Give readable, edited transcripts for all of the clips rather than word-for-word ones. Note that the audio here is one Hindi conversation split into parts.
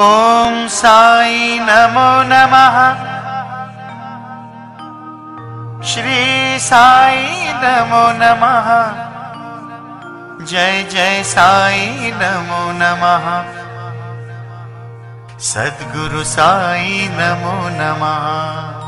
ओम साई नमो नमः। श्री साई नमो नमः। जय जय साई नमो नमः। सद्गुरु साई नमो नमः।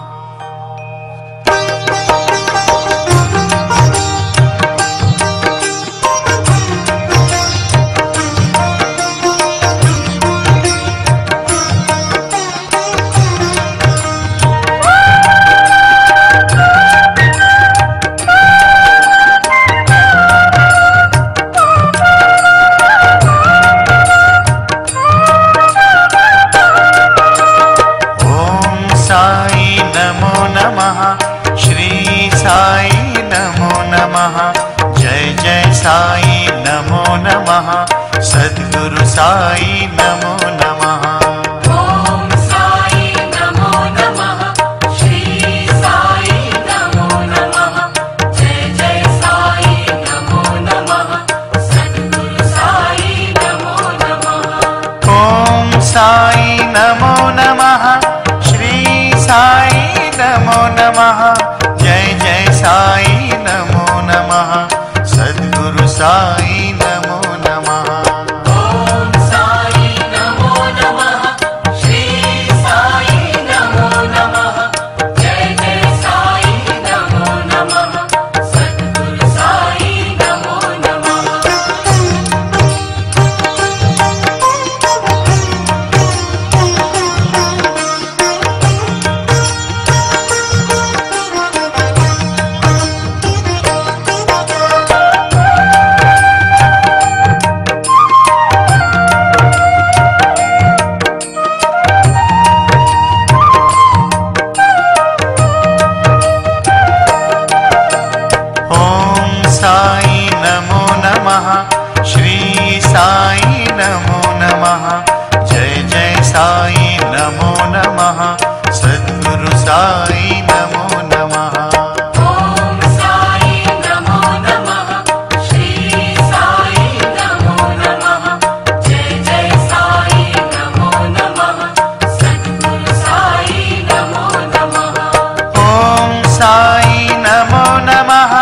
साई नमो नमः। जय जय साई नमो नमः। सद्गुरु साई नमो नमः। ओम साई नमो नमः। श्री साई नमो नमः। जय जय साई नमो नमः। सद्गुरु साई नमो नमः। ओम साई नमो नमः। श्री साई नमो नमः। जय जय साई नमो नमः। सद्गुरु साई नमो नमः। ओम साई नमो नमः। श्री साई नमो नमः। जय जय साई नमो नमः। सद्गुरु साई नमो नमः। साई नमो नमः। श्री साई नमो नमः। जय जय साई नमो नमः। सद्गुरु साई नमो नमः। ओम साई नमो नमः। श्री साई नमो नमः। जय जय साई नमो नमः। सद्गुरु साई नमो नमः। ओम साई नमो नमः।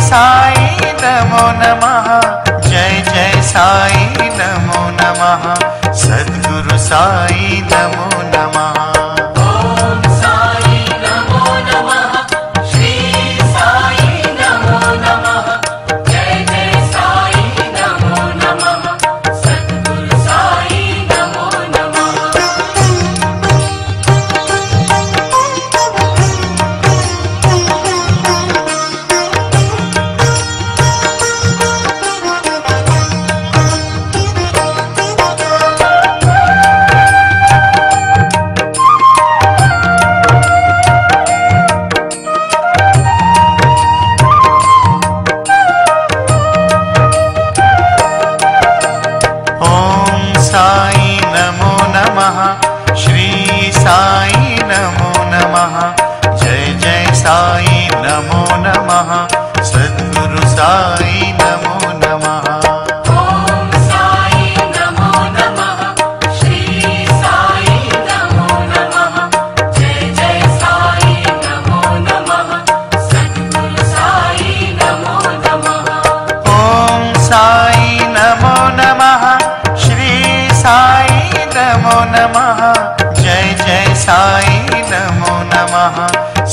साई नमो नमः। जय जय साई नमो नमः। सद्गुरु साई नमो नमः। ओम साई नमो नमः। श्री साई नमो नमः। जय जय साई नमो नमः। सद्गुरु साई नमो नमः। साई नमो नमः। श्री साई नमो नमः। जय जय साई नमो नमः। सद्गुरु साई नमो नमः। ओम साई नमो नमः। श्री साई नमो नमः। जय जय साई नमो नमः। सद्गुरु साई नमो नमः। ओम साई नमो नमः। साई नमो नमः। जय जय साई नमो नमः।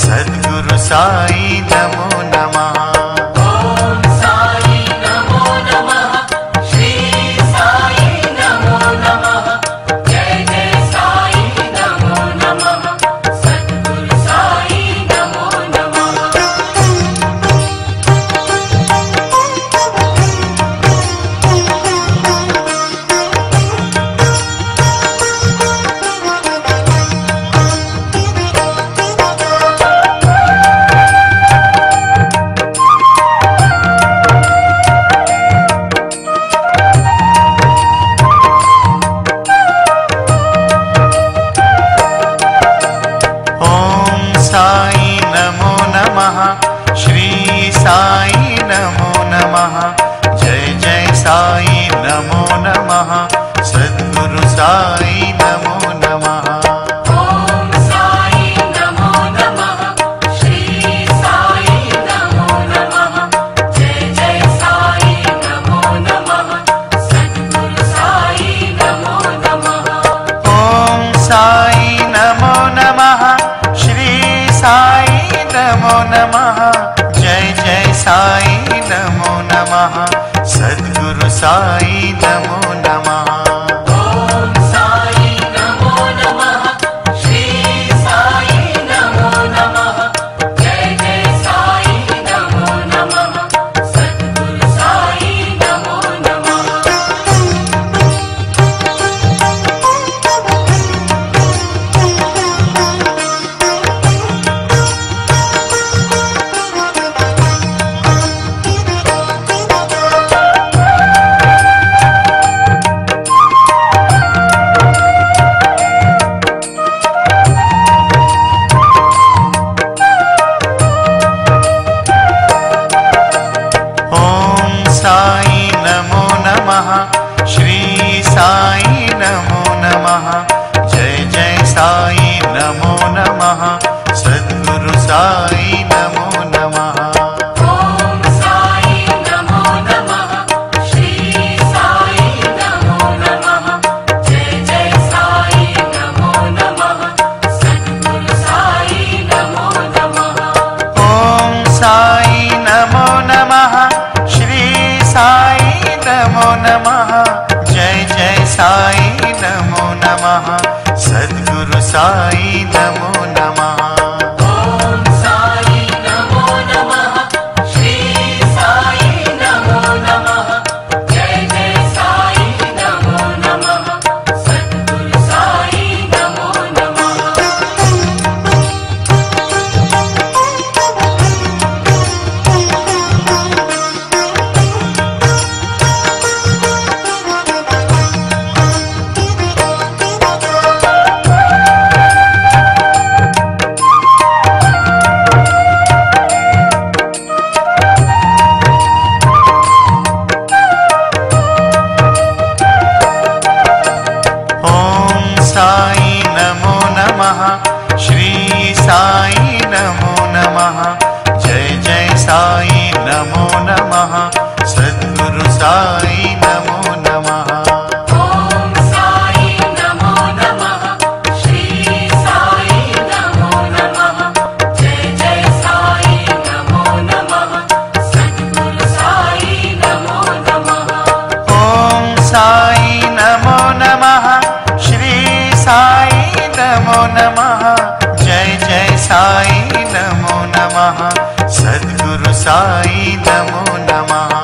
सद्गुरु साई नमो नमः। ओम साई नमो नमः। श्री साई नमो नमः। जय जय साई नमो नमः। सद्गुरु साई नमो नमः। नमः। जय जय साई नमो नमः। सद्गुरु सद्गुरु साई नमो नमः। ओम साई नमो नमः, श्री साई नमो नमः, जय जय साई नमो नमः, सद्गुरु साई नमो नमः। ओम साई नमो नमः, श्री साई नमो नमः, जय जय साई नमो नमः, सद्गुरु साई नमो नमः। ओम साई नमो नमः, श्री साई नमो नमः, जय जय साई नमो नमः, सद्गुरु साई नमो नमः। ओम साई नमो नमः, श्री साई नमो नमः, जय जय साई नमो नमः, सद्गुरु साई नमो नमः। ओम साई नमो नमः, श्री साई नमो नमः, जय जय साई नमो नमः, सद्गुरु साई नमो नमः। ओम साई नमो नमः, श्री साई नमो नमः, जय जय साई नमो नमः, सद्गुरु साई नमो नमः। ओम साई नमो नमः, श्री साई नमो नमः, जय जय साई नमो नमः, सद्गुरु साई नमो नमः। ओम साई नमो नमः, श्री साई नमो नमः, जय जय साई नमो नमः, सद्गुरु साई नमो नमः। ओम साई नमो नमः, श्री साई नमो नमः, जय जय साई नमो नमः, सद्गुरु साई नमो नमः। ओम साई नमो नमः, श्री साई नमो नमः, जय जय साई नमो नमः, सद्गुरु साई नमो नमः।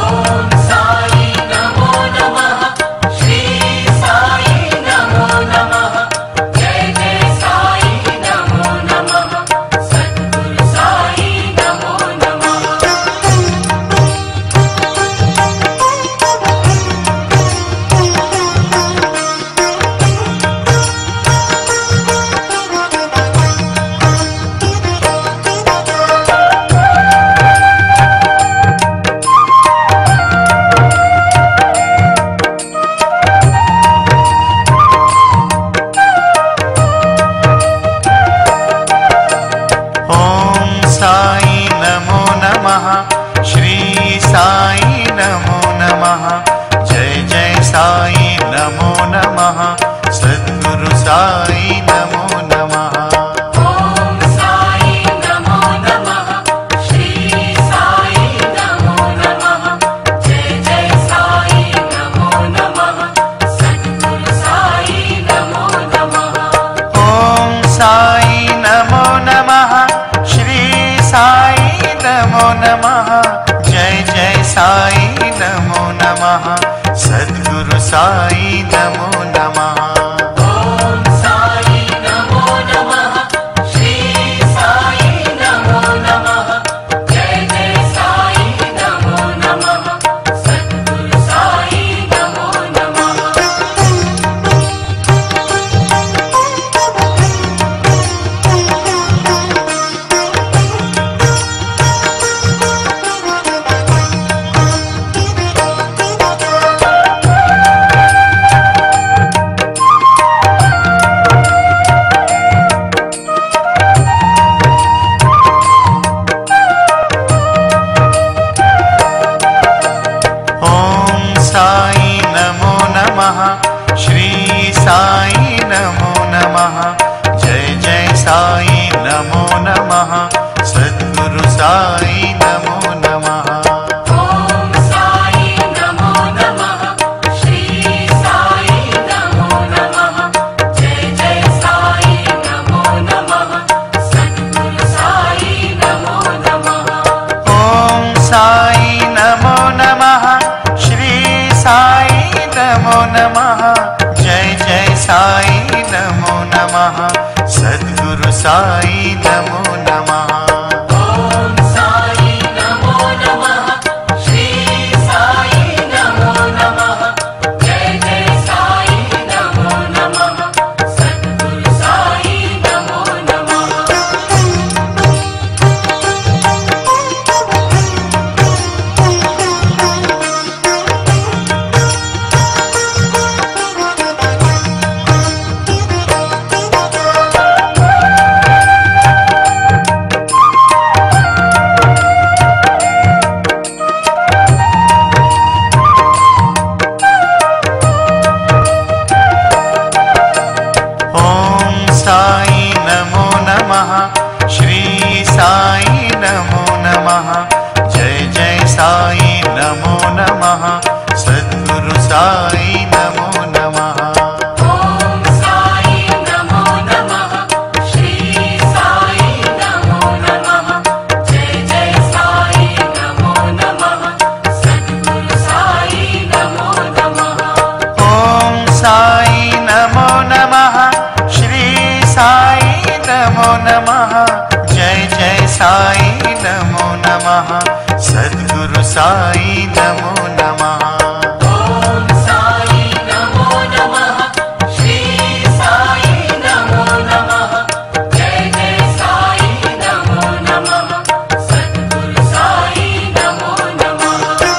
ओम साई नमो नमः, श्री साई नमो नमः, जय जय साई नमो नमः, सद्गुरु साई नमो नमः। ओम साई नमो नमः, श्री साई नमो नमः, जय जय साई नमो नमः, सद्गुरु साई नमो नमः। ओम साई नमो नमः, श्री साई नमो नमः, जय जय साई नमो नमः, सद्गुरु साई नमो नमः। ओम साई नमो नमः, श्री साई नमो नमः, जय जय साई नमो नमः, सद्गुरु साई नमो नमः। ओम साई नमो नमः, श्री साई नमो नमः, जय जय साई नमो नमः, सद्गुरु साई नमो नमः। सद्गुरु साई नमो नमः। ओम साई नमो नमः, श्री साई नमो नमः, जय जय साई नमो नमः, सद्गुरु साई नमो नमः। ओम साई नमो नमः, श्री साई नमो नमः, जय जय साई नमो नमः, सद्गुरु साई नमो नमः। ओम साई नमो नमः, श्री साई नमो नमः, जय जय साई नमो नमः, सद्गुरु साई नमो नमः। ओम साई नमो नमः, श्री साई नमो नमः, जय जय साई नमो नमः, सद्गुरु साई नमो नमः। ओम साई नमो नमः, श्री साई नमो नमः, जय जय साई नमो नमः, सद्गुरु साई नमो नमः। ओम साई नमो नमः, श्री साई नमो नमः, जय जय साई नमो नमः, सद्गुरु साई नमो नमः। ओम साई नमो नमः, श्री साई नमो नमः, जय जय साई नमो नमः, सद्गुरु साई नमो नमः।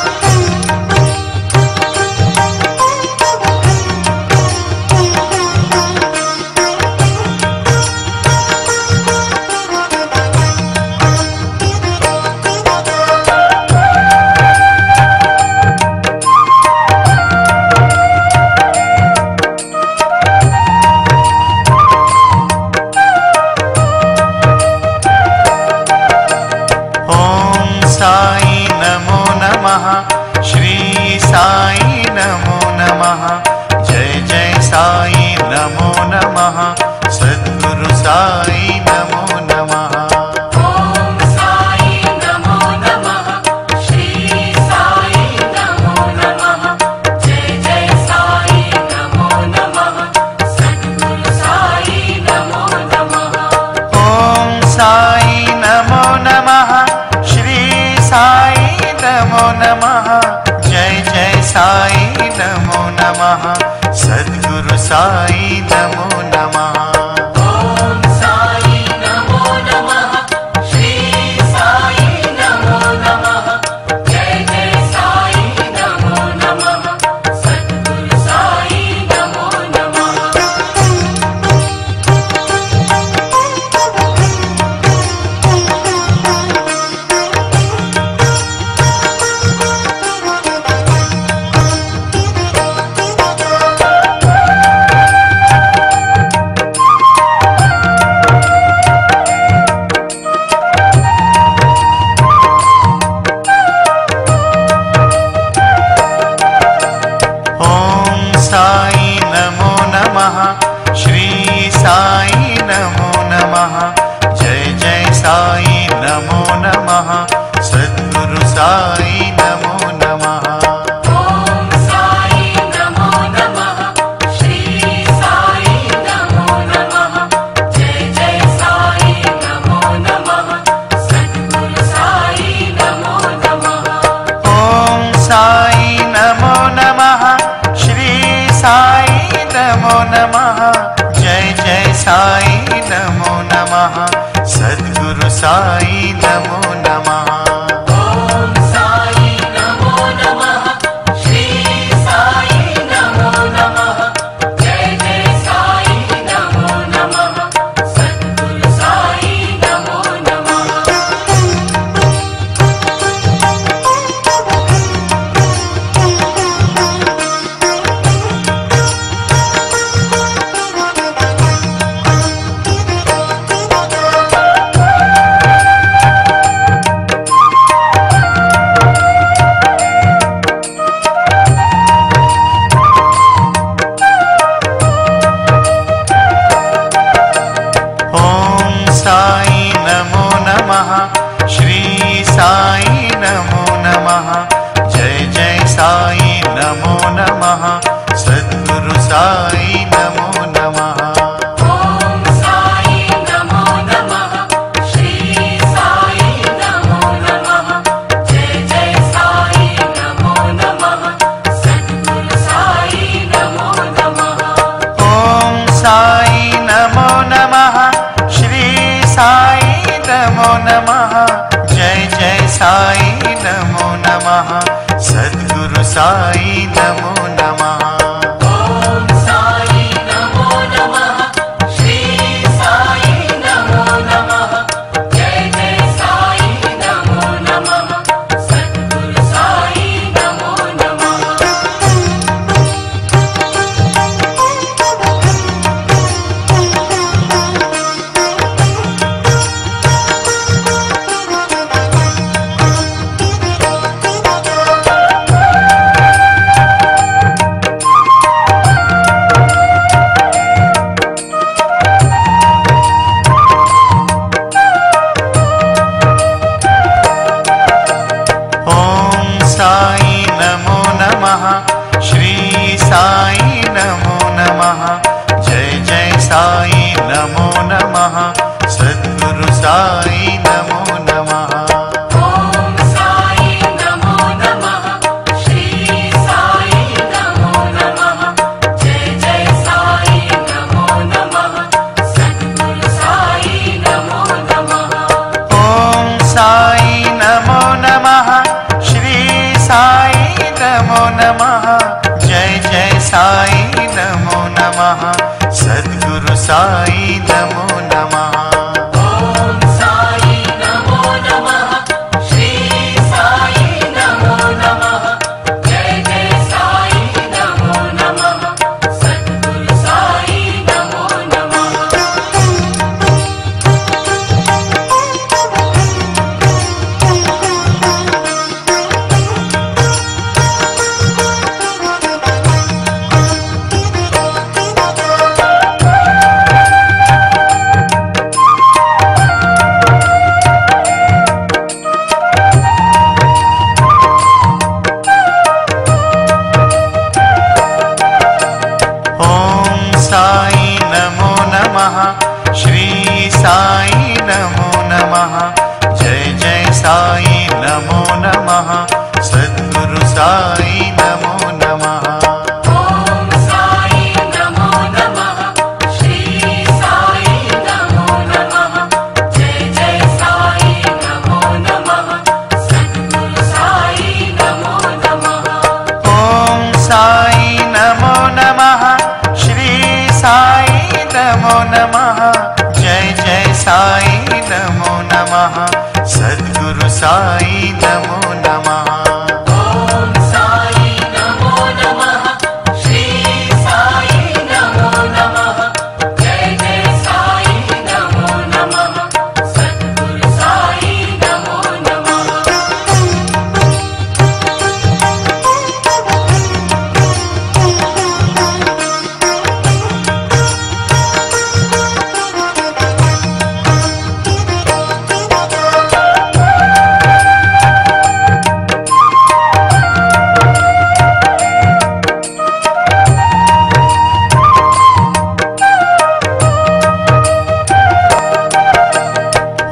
ओम साई नमो नमः, श्री साई नमो नमः, जय जय साई नमो नमः, सद्गुरु साई नमो नमः। ओम साई नमो नमः, श्री साई नमो नमः, जय जय साई नमो नमः, सद्गुरु साई नमो नमः। ओम साई नमो नमः, श्री साई नमो नमः, जय जय साई नमो नमः, सद्गुरु साई नमो नमः। ओम साई नमो नमः, श्री साई नमो नमः, जय जय साई नमो नमः, सद्गुरु साई नमो नमः। ओम साई नमो नमः, श्री साई नमो नमः, जय जय साई नमो नमः, सद्गुरु साई नमो नमः। ओम साई नमो नमः, श्री साई नमो नमः, जय जय साई नमो नमः, सद्गुरु साई नमो नमः। ओम साई नमो नमः, श्री साई नमो नमः, जय जय साई नमो नमः, सद्गुरु साई नमो नमः। ओम साई साई नमो नमः। जय जय साई नमो नमः। सद्गुरु साई नमो नमः। ओम साई नमो नमः। श्री साई नमो नमः। जय जय साई नमो नमः। सद्गुरु साई नमो नमः। ओम साई नमो नमः। श्री साई नमो नमः। जय जय साई नमो नमः। सद्गुरु साई नमो नमः। ओम साई नमो नमः। श्री साई नमो नमः। जय जय साई नमो नमः। सद्गुरु साई नमो नमः। ओम साई नमो नमः। श्री साई नमो नमः। जय जय साई नमो नमः। सद्गुरु साई नमो नमः। ओम साई नमो नमः। श्री साई नमो नमः। जय जय साई नमो नमः। सद्गुरु साई नमो नमः। ओम साई नमो नमः। श्री साई नमो नमः। जय जय साई नमो नमः। सद्गुरु साई नमो नमः। ओम साई नमो नमः। श्री साई नमो नमः। जय जय साई नमो नमः। सद्गुरु साई नमो नमः। ओम साई नमो नमः। श्री साई नमो नमः। जय जय साई नमो नमः। सद्गुरु साई नमो नमः। ओम साई नमो नमः। श्री साई नमो नमः। जय जय साई नमो नमः। सद्गुरु साई नमो नमः। ओम साई नमो नमः। श्री साई नमो नमः। जय जय साई नमो नमः। सद्गुरु साई नमो नमः। ओम साई नमो नमः। श्री साई नमो नमः। जय जय साई नमो नमः। सद्गुरु साई नमो नमः।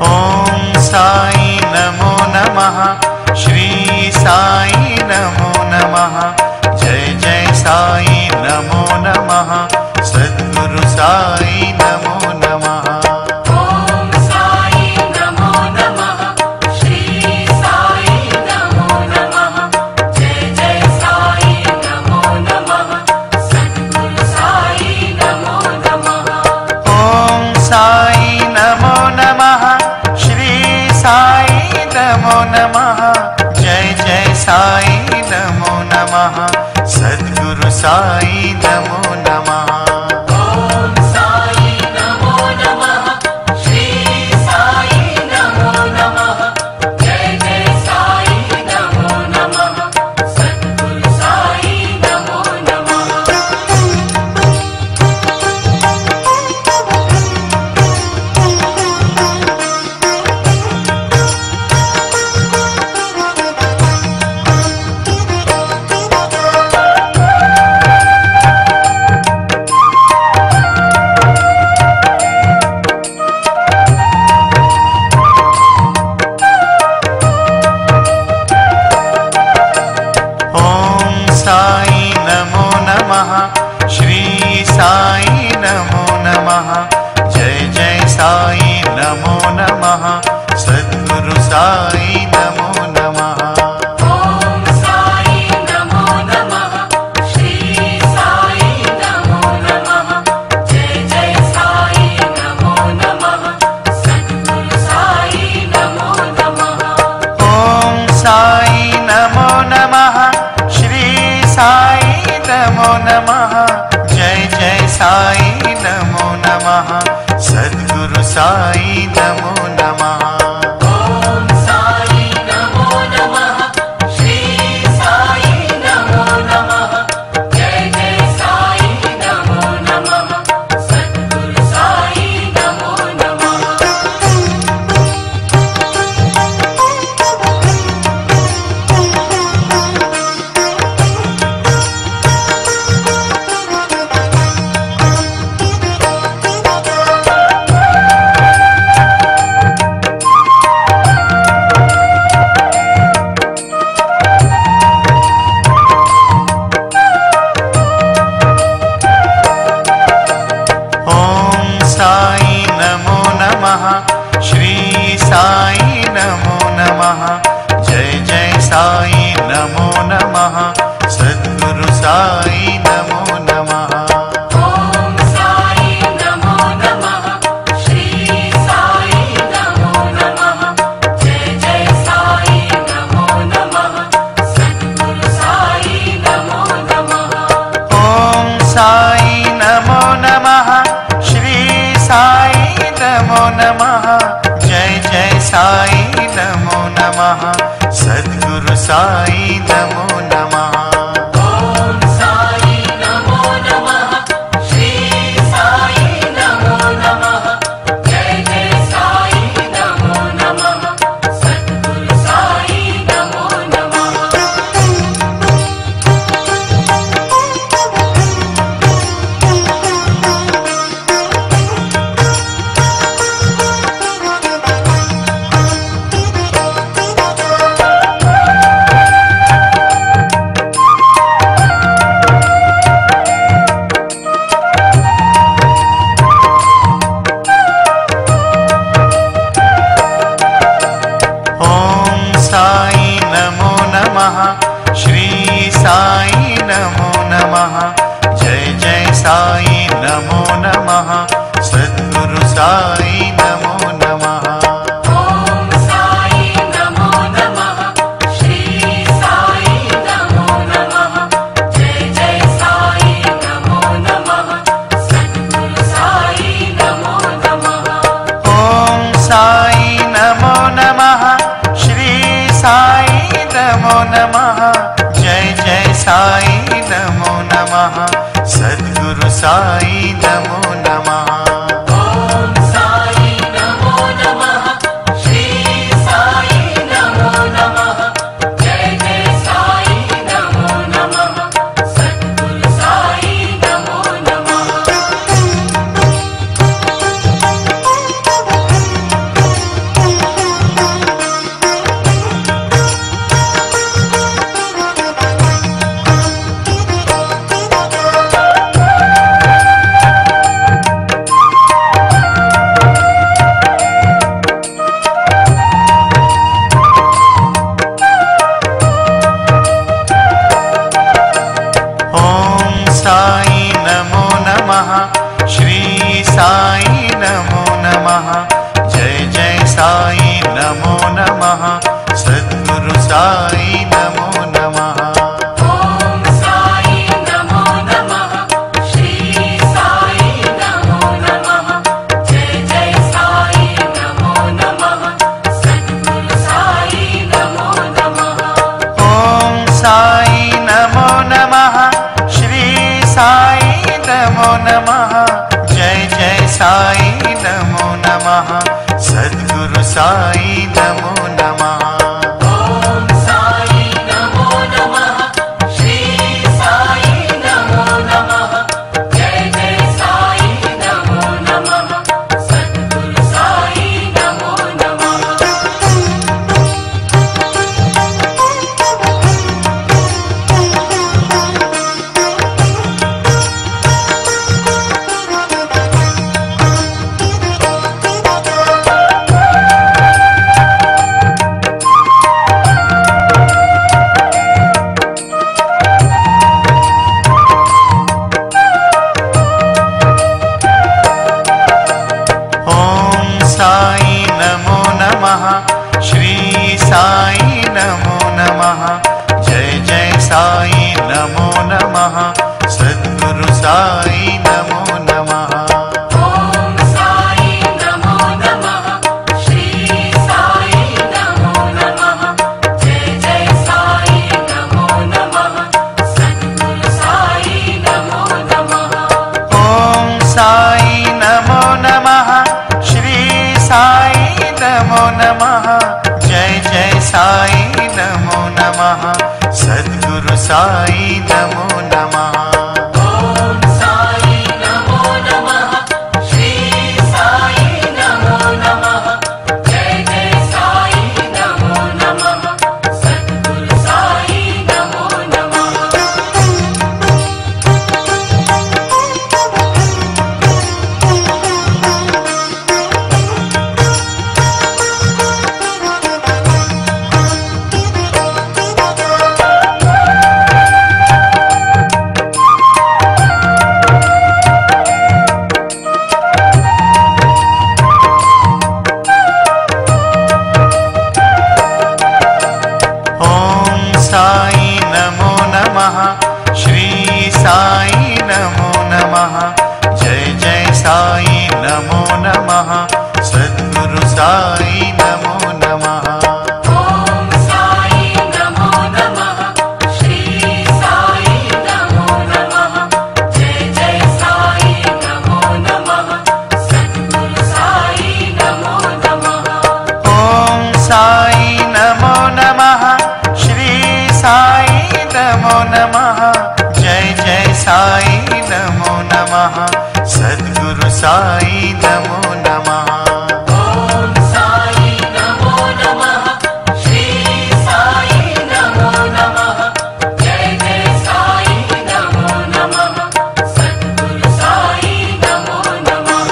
ओम साई नमो नमः। श्री साई नमो नमः। जय जय साई नमो नमः। सद्गुरु साई नमो नमः। ओम साई नमो नमः। श्री साई नमो नमः। जय जय साई नमो नमः। सद्गुरु साई नमो नमः। ओम साई नमो नमः। श्री साई नमो नमः। जय जय साई नमो नमः। सद्गुरु साई नमो नमः। ओम साई नमो नमः। श्री साई नमो नमः। जय जय साई नमो नमः। सद्गुरु साई नमो नमः। साई नमो नमः। ओम साई नमो नमः, श्री साई नमो नमः, जय जय साई नमो नमः, सद्गुरु साई नमो नमः। ओम साई नमो नमः, श्री साई नमो नमः, जय जय साई नमो नमः, सद्गुरु साई नमो नमः। ओम साई नमो नमः, श्री साई नमो नमः, जय जय साई नमो नमः, सद्गुरु साई नमो नमः। ओम साई नमो नमः, श्री साई नमो नमः, जय जय साई नमो नमः, सद्गुरु साई नमो नमः। ओम साई नमो नमः, श्री साई नमो नमः, जय जय साई नमो नमः, सद्गुरु साई नमो नमः। ओम साई नमो नमः, श्री साई नमो नमः, जय जय साई नमो नमः, सद्गुरु साई नमो नमः। ओम साई नमो नमः, श्री साई नमो नमः, जय जय साई नमो नमः, सद्गुरु साई नमो नमः। ओम साई नमो नमः, श्री साई नमो नमः, जय जय साई नमो नमः, सद्गुरु साई नमो नमः। ओम साई नमो नमः, श्री साई नमो नमः, जय जय साई नमो नमः, सद्गुरु साई नमो नमः। ओम साई नमो नमः, श्री साई नमो नमः, जय जय साई नमो नमः, सद्गुरु साई नमो नमः। ओम साई नमो नमः, श्री साई नमो नमः, जय जय साई नमो नमः, सद्गुरु साई नमो नमः। ओम साई नमो नमः, श्री साई नमो नमः, जय जय साई नमो नमः, सद्गुरु साई नमो नमः। ओम साई नमो नमः, श्री साई नमो नमः, जय जय साई नमो नमः, सद्गुरु साई नमो नमः। ओम साई नमो नमः, श्री साई नमो नमः, जय जय साई नमो नमः, सद्गुरु साई नमो नमः। ओम साई नमो नमः जय जय साई नमो नमः सद्गुरु साई नमो नमः ओम साई नमो नमः श्री साई नमो नमः जय जय साई नमो नमः सद्गुरु साई नमो नमः ओम साई नमो नमः श्री साई नमो नमः जय जय साई नमो नमः सद्गुरु साई नमो नमः ओम साई नमो नमः श्री साई नमो नमः जय जय साई नमो नमः सद्गुरु साई नमो नमः ओम साई नमो नमः श्री साई नमो नमः जय जय साई नमो नमः सद्गुरु साई नमो नमः ओम साई नमो नमः श्री साई नमो नमः जय जय साई नमो नमः सद्गुरु साई नमो नमः ओम साई नमो नमः श्री साई नमो नमः जय जय साई नमो नमः सद्गुरु साई नमो नमः ओम साई नमो नमः श्री साई नमो नमः जय जय साई नमो नमः सद्गुरु साई नमो नमः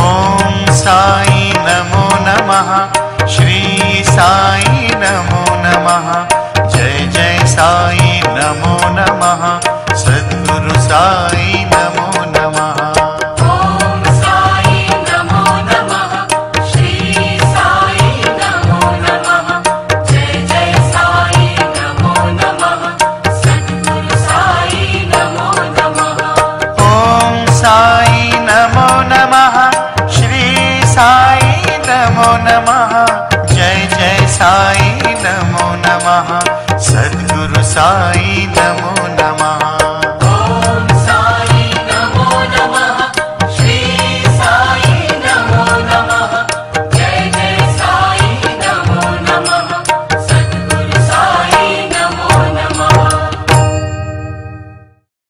ओम साई नमो नमः श्री साई नमो नमः जय जय साई नमो नमः सद्गुरु साई नमो नमः ओम साई नमो नमः श्री साई नमो नमः जय जय साई नमो नमः सद्गुरु साई नमो नमः ओम साई नमो नमः श्री साई नमो नमः जय जय साई नमो नमः सद्गुरु साई नमो